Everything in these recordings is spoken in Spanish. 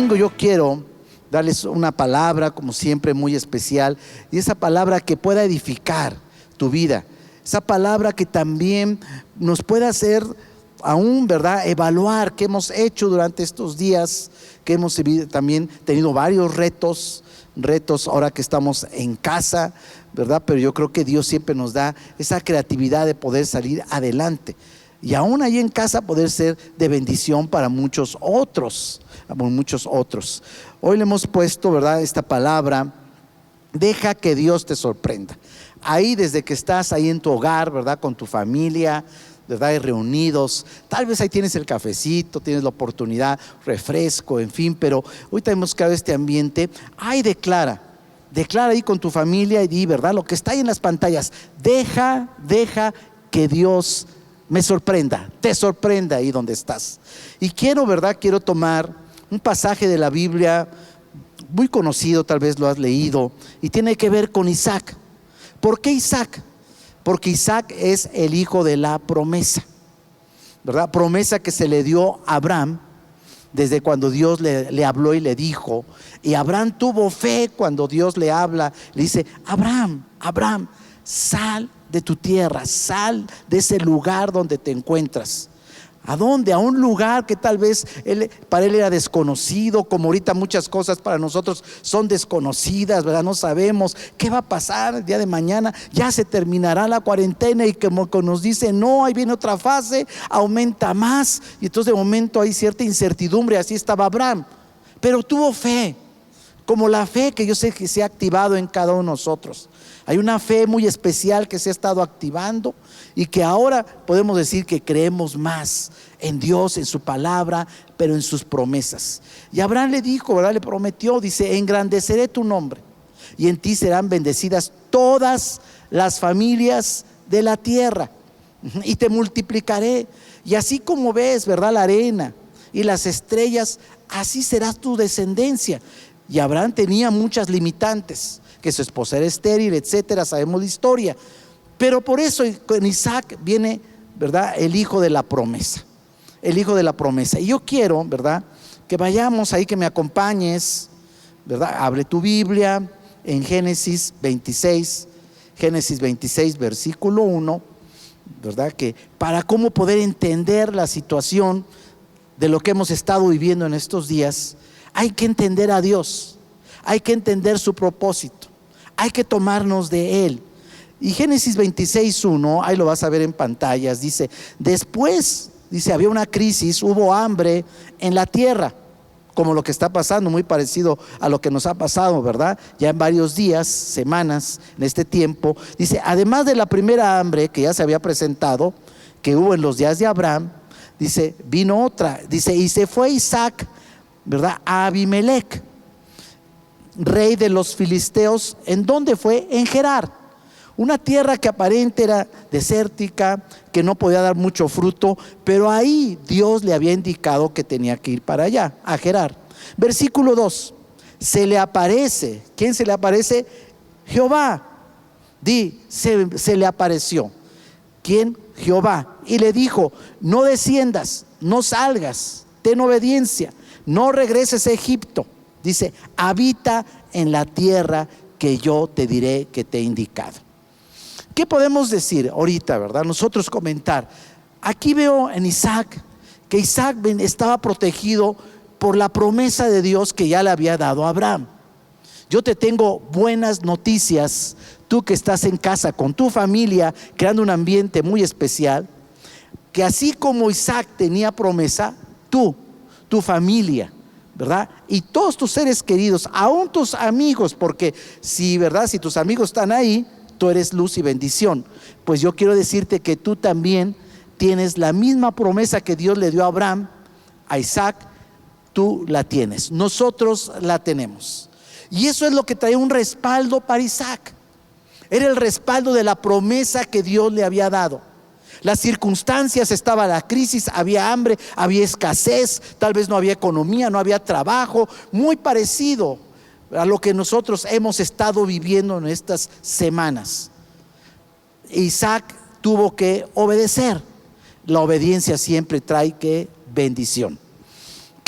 domingo yo quiero darles una palabra, como siempre, muy especial, y esa palabra que pueda edificar tu vida, esa palabra que también nos pueda hacer aún, ¿verdad?, evaluar qué hemos hecho durante estos días, que hemos también tenido varios retos ahora que estamos en casa, ¿verdad? Pero yo creo que Dios siempre nos da esa creatividad de poder salir adelante y aún ahí en casa poder ser de bendición para muchos otros. Hoy le hemos puesto, ¿verdad?, esta palabra: deja que Dios te sorprenda. Ahí, desde que estás ahí en tu hogar, ¿verdad?, con tu familia, ¿verdad?, y reunidos, tal vez ahí tienes el cafecito, tienes la oportunidad, refresco, en fin, pero hoy tenemos creado este ambiente. Ahí declara ahí con tu familia y di, ¿verdad?, lo que está ahí en las pantallas: deja que Dios me sorprenda, te sorprenda ahí donde estás. Y quiero tomar un pasaje de la Biblia muy conocido, tal vez lo has leído, y tiene que ver con Isaac. ¿Por qué Isaac? Porque Isaac es el hijo de la promesa, ¿verdad? Promesa que se le dio a Abraham desde cuando Dios le habló y le dijo. Y Abraham tuvo fe cuando Dios le habla, le dice: Abraham, sal de tu tierra, sal de ese lugar donde te encuentras. ¿A dónde? A un lugar que tal vez para él era desconocido, como ahorita muchas cosas para nosotros son desconocidas, ¿verdad? No sabemos qué va a pasar el día de mañana, ya se terminará la cuarentena y como nos dicen: no, ahí viene otra fase, aumenta más. Y entonces de momento hay cierta incertidumbre. Así estaba Abraham, pero tuvo fe, como la fe que yo sé que se ha activado en cada uno de nosotros. Hay una fe muy especial que se ha estado activando y que ahora podemos decir que creemos más en Dios, en su palabra, pero en sus promesas. Y Abraham le dijo, ¿verdad?, le prometió, dice: engrandeceré tu nombre y en ti serán bendecidas todas las familias de la tierra, y te multiplicaré, y así como ves, ¿verdad?, la arena y las estrellas, así será tu descendencia. Y Abraham tenía muchas limitantes, que su esposa era estéril, etcétera, sabemos la historia. Pero por eso con Isaac viene, ¿verdad?, el hijo de la promesa. El hijo de la promesa. Y yo quiero, ¿verdad?, que vayamos ahí, que me acompañes, ¿verdad? Abre tu Biblia en Génesis 26, versículo 1, ¿verdad? Que para cómo poder entender la situación de lo que hemos estado viviendo en estos días, hay que entender a Dios, hay que entender su propósito, hay que tomarnos de Él. Y Génesis 26:1, ahí lo vas a ver en pantallas, dice: después, dice, había una crisis, hubo hambre en la tierra, como lo que está pasando, muy parecido a lo que nos ha pasado, ¿verdad?, ya en varios días, semanas, en este tiempo. Dice: además de la primera hambre que ya se había presentado, que hubo en los días de Abraham, dice, vino otra. Dice: y se fue Isaac, ¿verdad?, a Abimelec, rey de los filisteos. ¿En dónde fue? En Gerar, una tierra que aparente era desértica, que no podía dar mucho fruto, pero ahí Dios le había indicado que tenía que ir para allá, a Gerar. Versículo 2, se le aparece. ¿Quién se le aparece? Jehová. Se le apareció. ¿Quién? Jehová. Y le dijo: no desciendas, no salgas, ten obediencia, no regreses a Egipto. Dice: habita en la tierra que yo te diré que te he indicado. ¿Qué podemos decir ahorita, verdad? Nosotros comentar. Aquí veo en Isaac que Isaac estaba protegido por la promesa de Dios que ya le había dado a Abraham. Yo te tengo buenas noticias, tú que estás en casa con tu familia, creando un ambiente muy especial, que así como Isaac tenía promesa, tu familia, ¿verdad?, y todos tus seres queridos, aún tus amigos, porque si, ¿verdad?, si tus amigos están ahí, tú eres luz y bendición. Pues yo quiero decirte que tú también tienes la misma promesa que Dios le dio a Abraham, a Isaac, tú la tienes, nosotros la tenemos. Y eso es lo que trae un respaldo para Isaac. Era el respaldo de la promesa que Dios le había dado. Las circunstancias, estaba la crisis, había hambre, había escasez, tal vez no había economía, no había trabajo, muy parecido a lo que nosotros hemos estado viviendo en estas semanas. Isaac tuvo que obedecer. La obediencia siempre trae bendición.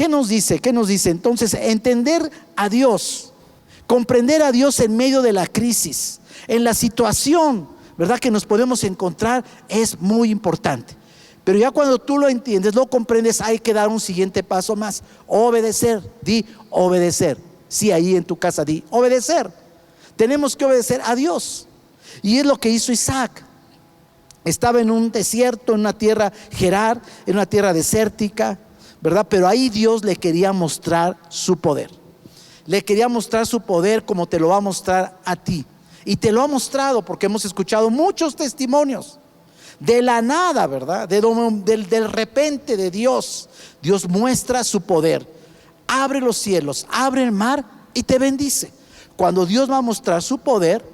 ¿Qué nos dice? ¿Qué nos dice? Entonces, entender a Dios, comprender a Dios en medio de la crisis, en la situación, ¿verdad?, que nos podemos encontrar, es muy importante. Pero ya cuando tú lo entiendes, lo comprendes, hay que dar un siguiente paso más: obedecer. Di obedecer. Sí, ahí en tu casa di obedecer. Tenemos que obedecer a Dios. Y es lo que hizo Isaac. Estaba en un desierto, en una tierra Gerar, en una tierra desértica, ¿verdad? Pero ahí Dios le quería mostrar su poder. Le quería mostrar su poder como te lo va a mostrar a ti. Y te lo ha mostrado, porque hemos escuchado muchos testimonios. De la nada, ¿verdad? Del repente de Dios. Dios muestra su poder. Abre los cielos, abre el mar y te bendice. Cuando Dios va a mostrar su poder,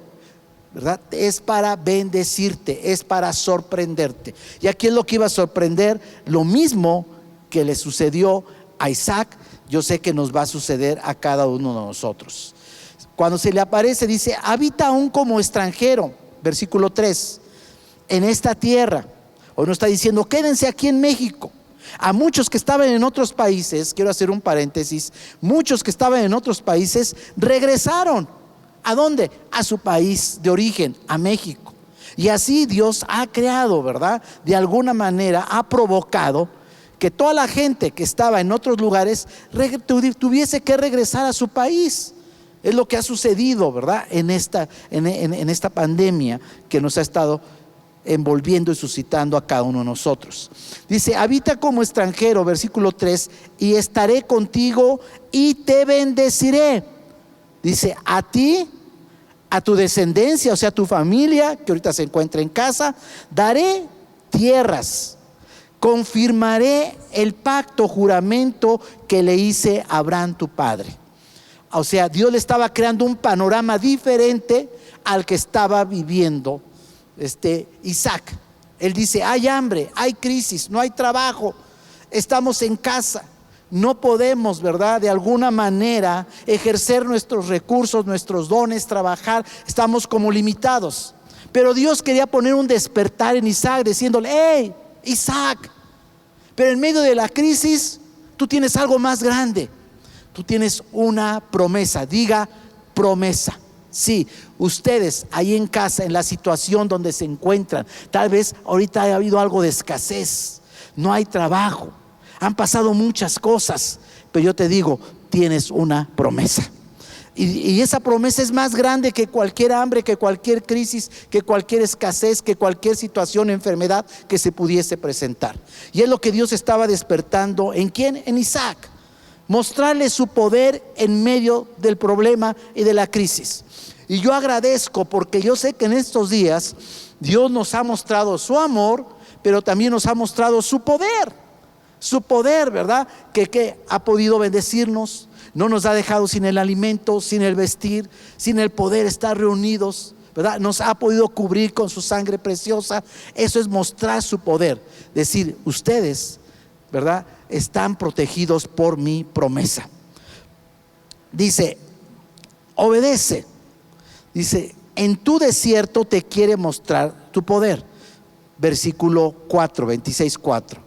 ¿verdad?, es para bendecirte, es para sorprenderte. Y aquí es lo que iba a sorprender, lo mismo que le sucedió a Isaac, yo sé que nos va a suceder a cada uno de nosotros. Cuando se le aparece, dice: habita aún como extranjero, versículo 3, en esta tierra. Hoy no está diciendo quédense aquí en México. A muchos que estaban en otros países, quiero hacer un paréntesis, muchos que estaban en otros países regresaron. ¿A dónde? A su país de origen, a México. Y así Dios ha creado, ¿verdad?, de alguna manera ha provocado que toda la gente que estaba en otros lugares tuviese que regresar a su país. Es lo que ha sucedido, ¿verdad?, en esta pandemia que nos ha estado envolviendo y suscitando a cada uno de nosotros. Dice: habita como extranjero, versículo 3, y estaré contigo y te bendeciré. Dice: a ti, a tu descendencia, o sea, a tu familia que ahorita se encuentra en casa, daré tierras, confirmaré el pacto, juramento que le hice a Abraham tu padre. O sea, Dios le estaba creando un panorama diferente al que estaba viviendo Isaac. Él dice: hay hambre, hay crisis, no hay trabajo, estamos en casa, no podemos, ¿verdad?, de alguna manera ejercer nuestros recursos, nuestros dones, trabajar, estamos como limitados. Pero Dios quería poner un despertar en Isaac, diciéndole: hey, Isaac, pero en medio de la crisis tú tienes algo más grande. Tú tienes una promesa. Diga promesa. Sí, ustedes ahí en casa, en la situación donde se encuentran, tal vez ahorita haya habido algo de escasez, no hay trabajo, han pasado muchas cosas, pero yo te digo, tienes una promesa. Y esa promesa es más grande que cualquier hambre, que cualquier crisis, que cualquier escasez, que cualquier situación, enfermedad que se pudiese presentar. Y es lo que Dios estaba despertando. ¿En quién? En Isaac. Mostrarle su poder en medio del problema y de la crisis. Y yo agradezco, porque yo sé que en estos días Dios nos ha mostrado su amor, pero también nos ha mostrado su poder. Su poder, ¿verdad?, que ha podido bendecirnos. No nos ha dejado sin el alimento, sin el vestir, sin el poder estar reunidos, ¿verdad? Nos ha podido cubrir con su sangre preciosa. Eso es mostrar su poder. Decir: ustedes, ¿verdad?, están protegidos por mi promesa. Dice: obedece. Dice: en tu desierto te quiere mostrar tu poder. Versículo 4, 26:4.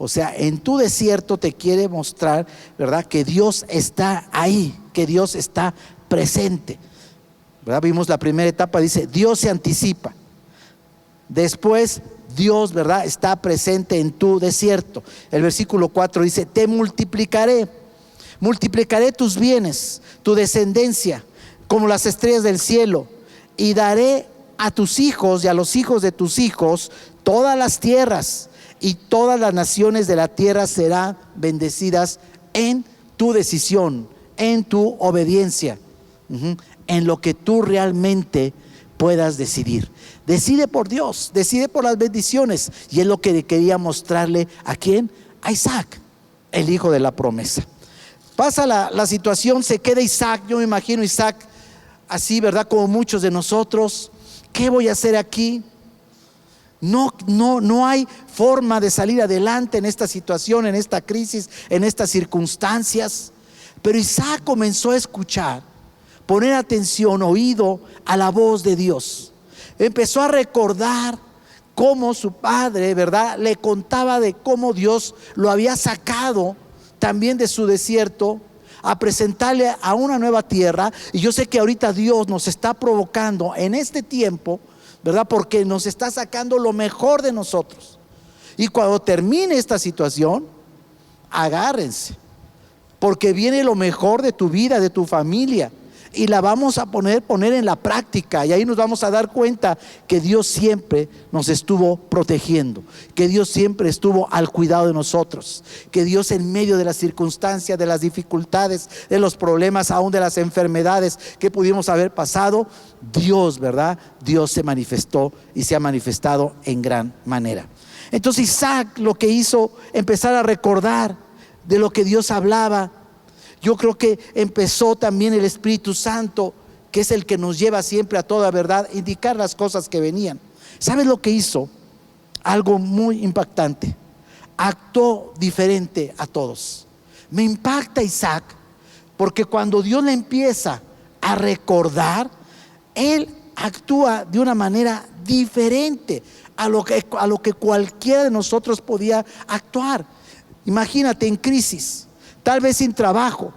O sea, en tu desierto te quiere mostrar, ¿verdad?, que Dios está ahí, que Dios está presente, ¿verdad? Vimos la primera etapa, dice: Dios se anticipa. Después, Dios, ¿verdad?, está presente en tu desierto. El versículo 4 dice: te multiplicaré tus bienes, tu descendencia, como las estrellas del cielo, y daré a tus hijos y a los hijos de tus hijos todas las tierras, y todas las naciones de la tierra serán bendecidas en tu decisión, en tu obediencia, en lo que tú realmente puedas decidir. Decide por Dios, decide por las bendiciones. Y es lo que quería mostrarle ¿a quién? A Isaac, el hijo de la promesa. Pasa la situación, se queda Isaac. Yo me imagino Isaac así, ¿verdad?, como muchos de nosotros. ¿Qué voy a hacer aquí? No hay forma de salir adelante en esta situación, en esta crisis, en estas circunstancias. Pero Isaac comenzó a escuchar, poner atención, oído a la voz de Dios. Empezó a recordar cómo su padre, ¿verdad?, le contaba de cómo Dios lo había sacado también de su desierto, a presentarle a una nueva tierra. Y yo sé que ahorita Dios nos está provocando en este tiempo, ¿verdad? Porque nos está sacando lo mejor de nosotros. Y cuando termine esta situación, agárrense, porque viene lo mejor de tu vida, de tu familia, y la vamos a poner en la práctica. Y ahí nos vamos a dar cuenta que Dios siempre nos estuvo protegiendo, que Dios siempre estuvo al cuidado de nosotros, que Dios en medio de las circunstancias, de las dificultades, de los problemas, aún de las enfermedades que pudimos haber pasado, Dios, ¿verdad? Dios se manifestó y se ha manifestado en gran manera. Entonces Isaac lo que hizo, empezar a recordar de lo que Dios hablaba. Yo creo que empezó también el Espíritu Santo, que es el que nos lleva siempre a toda verdad, indicar las cosas que venían. ¿Sabes lo que hizo? Algo muy impactante. Actuó diferente a todos. Me impacta Isaac, porque cuando Dios le empieza a recordar, él actúa de una manera diferente a lo que cualquiera de nosotros podía actuar. Imagínate en crisis, tal vez sin trabajo,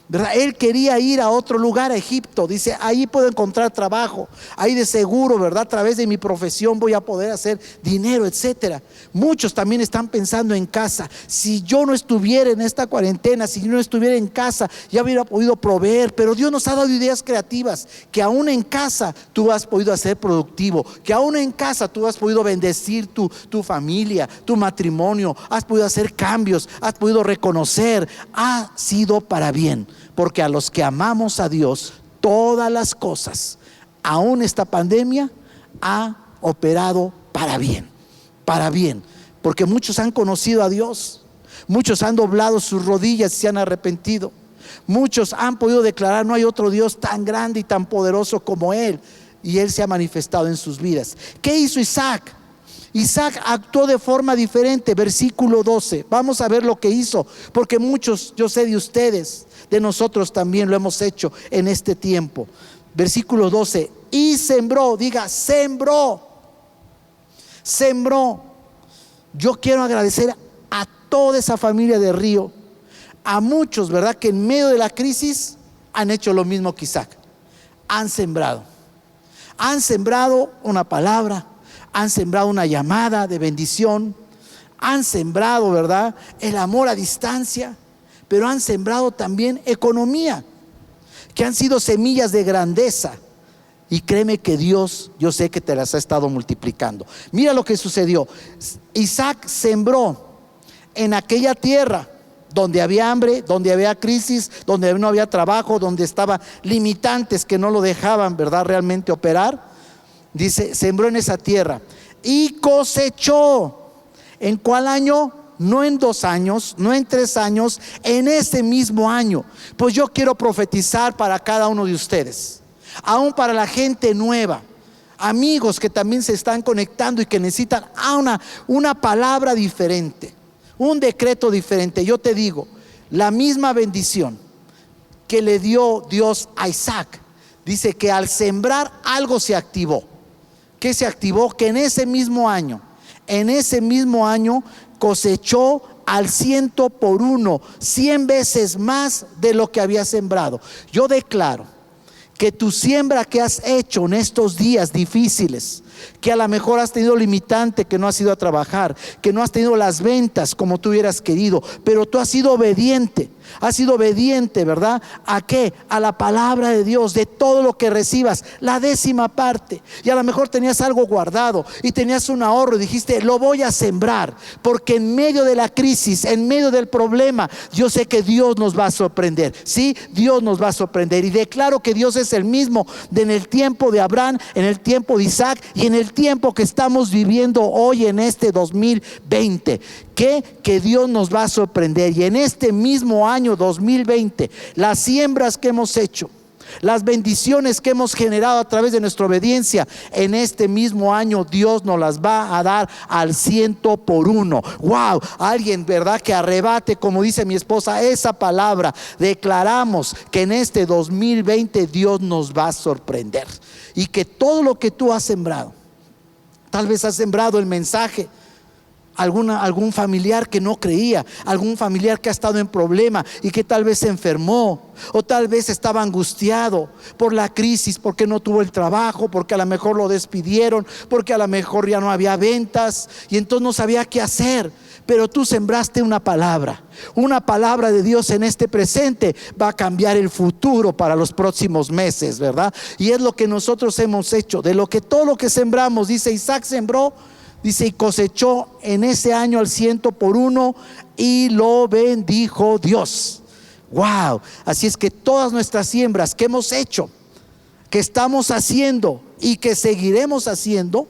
¿verdad? Él quería ir a otro lugar, a Egipto. Dice, ahí puedo encontrar trabajo, ahí de seguro, ¿verdad? A través de mi profesión voy a poder hacer dinero, etcétera. Muchos también están pensando en casa. Si yo no estuviera en esta cuarentena, si yo no estuviera en casa, ya hubiera podido proveer. Pero Dios nos ha dado ideas creativas, que aún en casa tú has podido hacer productivo, que aún en casa tú has podido bendecir tu familia, tu matrimonio, has podido hacer cambios, has podido reconocer. Ha sido para bien. Porque a los que amamos a Dios, todas las cosas, aún esta pandemia, ha operado para bien. Para bien. Porque muchos han conocido a Dios. Muchos han doblado sus rodillas y se han arrepentido. Muchos han podido declarar: no hay otro Dios tan grande y tan poderoso como Él. Y Él se ha manifestado en sus vidas. ¿Qué hizo Isaac? Isaac actuó de forma diferente. Versículo 12. Vamos a ver lo que hizo, porque muchos, yo sé de ustedes, de nosotros también lo hemos hecho en este tiempo. Versículo 12. Y sembró, diga, sembró. Sembró. Yo quiero agradecer a toda esa familia de Río, a muchos, ¿verdad?, que en medio de la crisis han hecho lo mismo que Isaac. Han sembrado. Han sembrado una palabra. Han sembrado una llamada de bendición. Han sembrado, ¿verdad?, el amor a distancia. Pero han sembrado también economía, que han sido semillas de grandeza. Y créeme que Dios, yo sé que te las ha estado multiplicando. Mira lo que sucedió. Isaac sembró en aquella tierra donde había hambre, donde había crisis, donde no había trabajo, donde estaban limitantes que no lo dejaban, ¿verdad?, realmente operar. Dice, sembró en esa tierra y cosechó. ¿En cuál año? No en 2 años, no en 3 años, en ese mismo año. Pues yo quiero profetizar para cada uno de ustedes, aún para la gente nueva, amigos que también se están conectando y que necesitan una palabra diferente, un decreto diferente. Yo te digo, la misma bendición que le dio Dios a Isaac, dice que al sembrar algo se activó. ¿Qué se activó? Que en ese mismo año cosechó al 100 por 1, 100 veces más de lo que había sembrado. Yo declaro que tu siembra que has hecho en estos días difíciles, que a lo mejor has tenido limitante, que no has ido a trabajar, que no has tenido las ventas como tú hubieras querido, pero tú has sido obediente, ¿verdad? ¿A qué? A la palabra de Dios. De todo lo que recibas, la 10ª parte. Y a lo mejor tenías algo guardado y tenías un ahorro y dijiste, lo voy a sembrar, porque en medio de la crisis, en medio del problema, yo sé que Dios nos va a sorprender. Sí, Dios nos va a sorprender. Y declaro que Dios es el mismo en el tiempo de Abraham, en el tiempo de Isaac y en el tiempo que estamos viviendo hoy en este 2020. Que Dios nos va a sorprender. Y en este mismo año 2020, las siembras que hemos hecho, las bendiciones que hemos generado a través de nuestra obediencia, en este mismo año Dios nos las va a dar al 100 por 1. Wow, alguien, ¿verdad?, que arrebate, como dice mi esposa, esa palabra. Declaramos que en este 2020 Dios nos va a sorprender, y que todo lo que tú has sembrado, tal vez has sembrado el mensaje, algún familiar que no creía, algún familiar que ha estado en problema y que tal vez se enfermó, o tal vez estaba angustiado por la crisis, porque no tuvo el trabajo, porque a lo mejor lo despidieron, porque a lo mejor ya no había ventas y entonces no sabía qué hacer. Pero tú sembraste una palabra de Dios en este presente, va a cambiar el futuro para los próximos meses, ¿verdad? Y es lo que nosotros hemos hecho. De lo que todo lo que sembramos, dice Isaac sembró, dice, y cosechó en ese año al 100 por 1 y lo bendijo Dios. Wow. Así es que todas nuestras siembras que hemos hecho, que estamos haciendo y que seguiremos haciendo,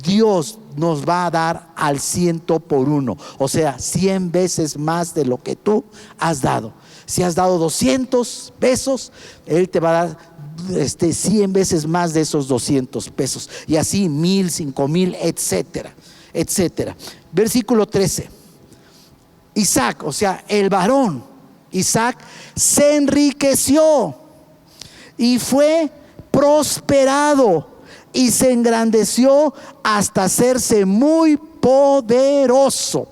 Dios nos va a dar al 100 por 1, o sea, 100 veces más de lo que tú has dado. Si has dado 200 pesos, Él te va a dar 100 veces más de esos 200 pesos, y así 1000, 5000, etcétera, etcétera. Versículo 13. Isaac, o sea, el varón Isaac, se enriqueció y fue prosperado y se engrandeció hasta hacerse muy poderoso.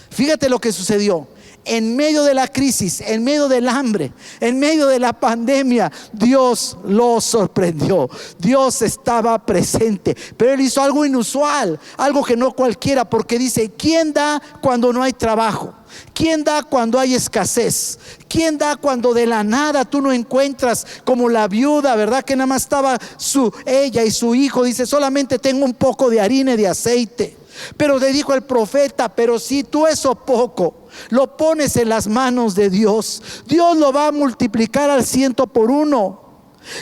Fíjate lo que sucedió. En medio de la crisis, en medio del hambre, en medio de la pandemia, Dios lo sorprendió. Dios estaba presente, pero Él hizo algo inusual, algo que no cualquiera, porque dice: ¿quién da cuando no hay trabajo? ¿Quién da cuando hay escasez? ¿Quién da cuando de la nada tú no encuentras, como la viuda, verdad? Que nada más estaba ella y su hijo. Dice: solamente tengo un poco de harina y de aceite. Pero le dijo el profeta: pero si tú eso poco lo pones en las manos de Dios, Dios lo va a multiplicar al 100 por 1.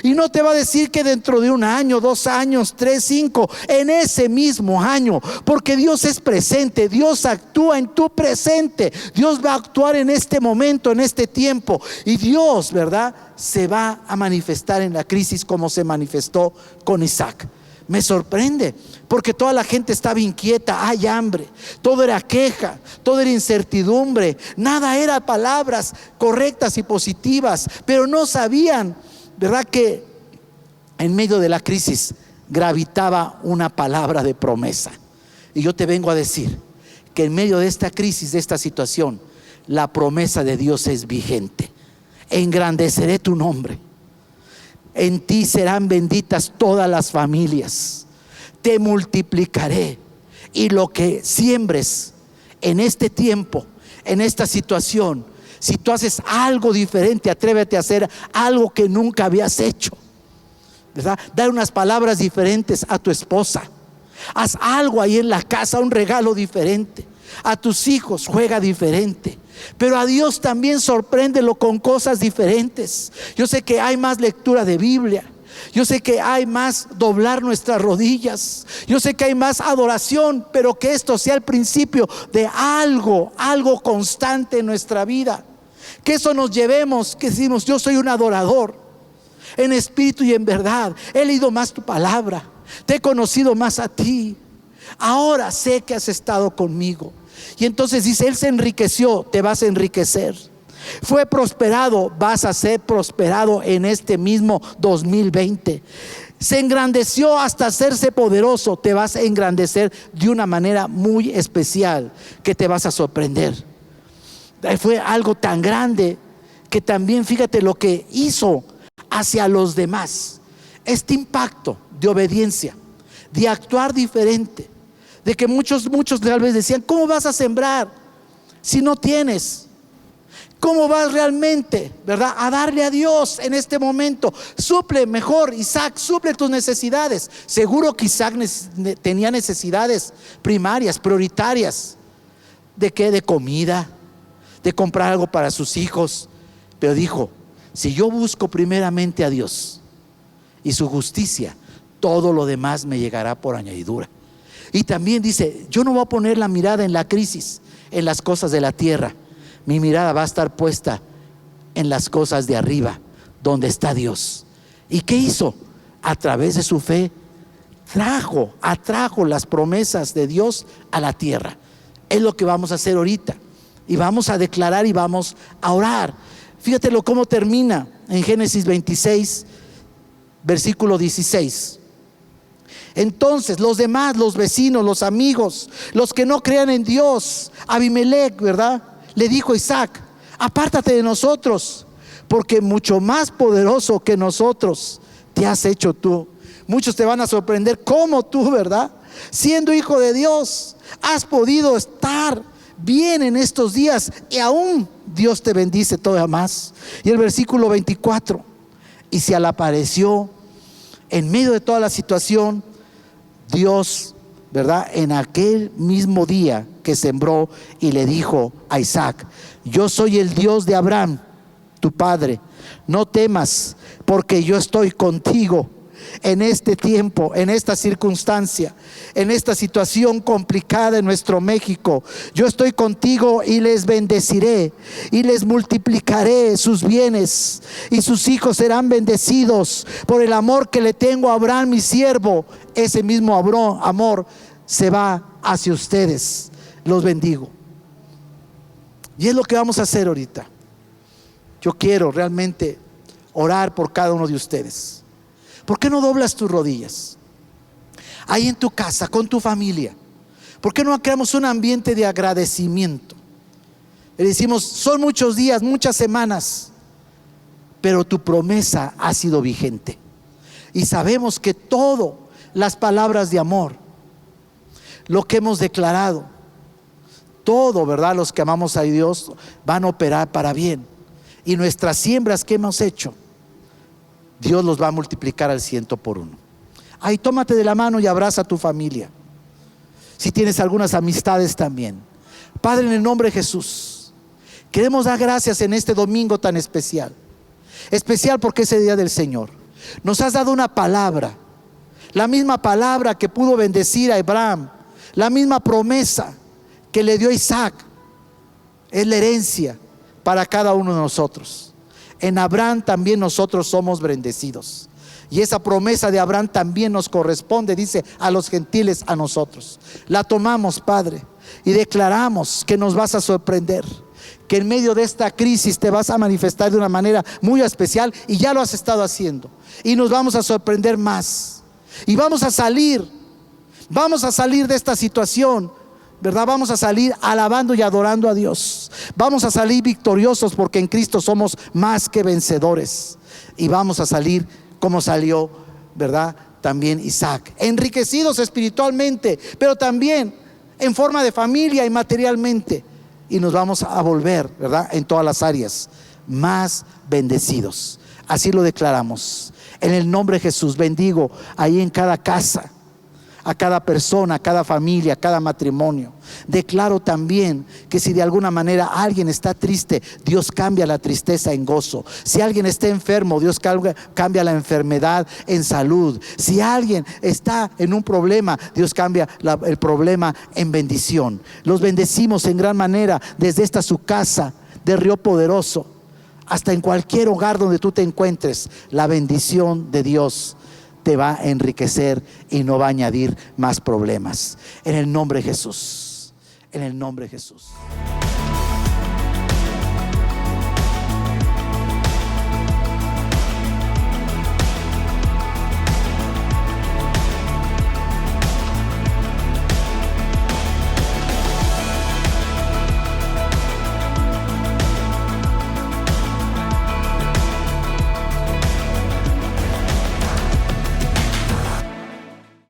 Y no te va a decir que dentro de 1 año, 2 años, 3, 5, en ese mismo año, porque Dios es presente, Dios actúa en tu presente, Dios va a actuar en este momento, en este tiempo. Y Dios, ¿verdad?, se va a manifestar en la crisis como se manifestó con Isaac. Me sorprende, porque toda la gente estaba inquieta, hay hambre, todo era queja, todo era incertidumbre, nada era palabras correctas y positivas, pero no sabían, ¿verdad?, que en medio de la crisis gravitaba una palabra de promesa. Y yo te vengo a decir que en medio de esta crisis, de esta situación, la promesa de Dios es vigente. Engrandeceré tu nombre. En ti serán benditas todas las familias. Te multiplicaré. Y lo que siembres en este tiempo, en esta situación, si tú haces algo diferente, atrévete a hacer algo que nunca habías hecho, ¿verdad? Dar unas palabras diferentes a tu esposa. Haz algo ahí en la casa, un regalo diferente. A tus hijos juega diferente. Pero a Dios también sorpréndelo con cosas diferentes. Yo sé que hay más lectura de Biblia. Yo sé que hay más doblar nuestras rodillas. Yo sé que hay más adoración, pero que esto sea el principio de algo constante en nuestra vida. Que eso nos llevemos, que decimos: yo soy un adorador en espíritu y en verdad. He leído más tu palabra, te he conocido más a ti. Ahora sé que has estado conmigo. Y entonces dice: Él se enriqueció, te vas a enriquecer. Fue prosperado, vas a ser prosperado en este mismo 2020. Se engrandeció hasta hacerse poderoso, te vas a engrandecer de una manera muy especial, que te vas a sorprender. Fue algo tan grande que también, fíjate lo que hizo hacia los demás. Este impacto de obediencia, de actuar diferente, de que muchos tal vez decían: ¿cómo vas a sembrar si no tienes? ¿Cómo vas realmente, verdad, a darle a Dios en este momento? Suple mejor, Isaac, suple tus necesidades. Seguro que Isaac tenía necesidades primarias, prioritarias. ¿De qué? De comida, de comprar algo para sus hijos. Pero dijo: si yo busco primeramente a Dios y su justicia, todo lo demás me llegará por añadidura. Y también dice: yo no voy a poner la mirada en la crisis, en las cosas de la tierra. Mi mirada va a estar puesta en las cosas de arriba, donde está Dios. ¿Y qué hizo? A través de su fe atrajo las promesas de Dios a la tierra. Es lo que vamos a hacer ahorita. Y vamos a declarar y vamos a orar. Fíjatelo cómo termina en Génesis 26, versículo 16. Entonces los demás, los vecinos, los amigos, los que no crean en Dios, Abimelech, ¿verdad?, le dijo a Isaac: apártate de nosotros, porque mucho más poderoso que nosotros te has hecho tú. Muchos te van a sorprender cómo tú, ¿verdad?, siendo hijo de Dios, has podido estar bien en estos días y aún Dios te bendice todavía más. Y el versículo 24: y se le apareció en medio de toda la situación Dios, ¿verdad?, en aquel mismo día que sembró, y le dijo a Isaac: yo soy el Dios de Abraham, tu padre. No temas, porque yo estoy contigo en este tiempo, en esta circunstancia, en esta situación complicada en nuestro México. Yo estoy contigo y les bendeciré y les multiplicaré sus bienes, y sus hijos serán bendecidos por el amor que le tengo a Abraham, mi siervo. Ese mismo amor se va hacia ustedes. Los bendigo. Y es lo que vamos a hacer ahorita. Yo quiero realmente orar por cada uno de ustedes. ¿Por qué no doblas tus rodillas ahí en tu casa, con tu familia? ¿Por qué no creamos un ambiente de agradecimiento? Le decimos: son muchos días, muchas semanas, pero tu promesa ha sido vigente. Y sabemos que todas las palabras de amor, lo que hemos declarado, todo, ¿verdad?, los que amamos a Dios, van a operar para bien. Y nuestras siembras que hemos hecho, Dios los va a multiplicar al 100 por 1. Ahí tómate de la mano y abraza a tu familia. Si tienes algunas amistades también. Padre, en el nombre de Jesús, queremos dar gracias en este domingo tan especial. Especial porque es el día del Señor. Nos has dado una palabra, la misma palabra que pudo bendecir a Abraham, la misma promesa que le dio a Isaac. Es la herencia para cada uno de nosotros. En Abraham también nosotros somos bendecidos, y esa promesa de Abraham también nos corresponde, dice, a los gentiles, a nosotros. La tomamos, Padre, y declaramos que nos vas a sorprender, que en medio de esta crisis te vas a manifestar de una manera muy especial, y ya lo has estado haciendo, y nos vamos a sorprender más, y vamos a salir de esta situación, ¿verdad? Vamos a salir alabando y adorando a Dios. Vamos a salir victoriosos, porque en Cristo somos más que vencedores. Y vamos a salir como salió, ¿verdad?, también Isaac, enriquecidos espiritualmente, pero también en forma de familia y materialmente. Y nos vamos a volver, ¿verdad?, en todas las áreas, más bendecidos. Así lo declaramos. En el nombre de Jesús bendigo ahí en cada casa, a cada persona, a cada familia, a cada matrimonio. Declaro también que si de alguna manera alguien está triste, Dios cambia la tristeza en gozo. Si alguien está enfermo, Dios cambia la enfermedad en salud. Si alguien está en un problema, Dios cambia el problema en bendición. Los bendecimos en gran manera desde esta su casa de Río Poderoso hasta en cualquier hogar donde tú te encuentres. La bendición de Dios te va a enriquecer y no va a añadir más problemas. En el nombre de Jesús. En el nombre de Jesús.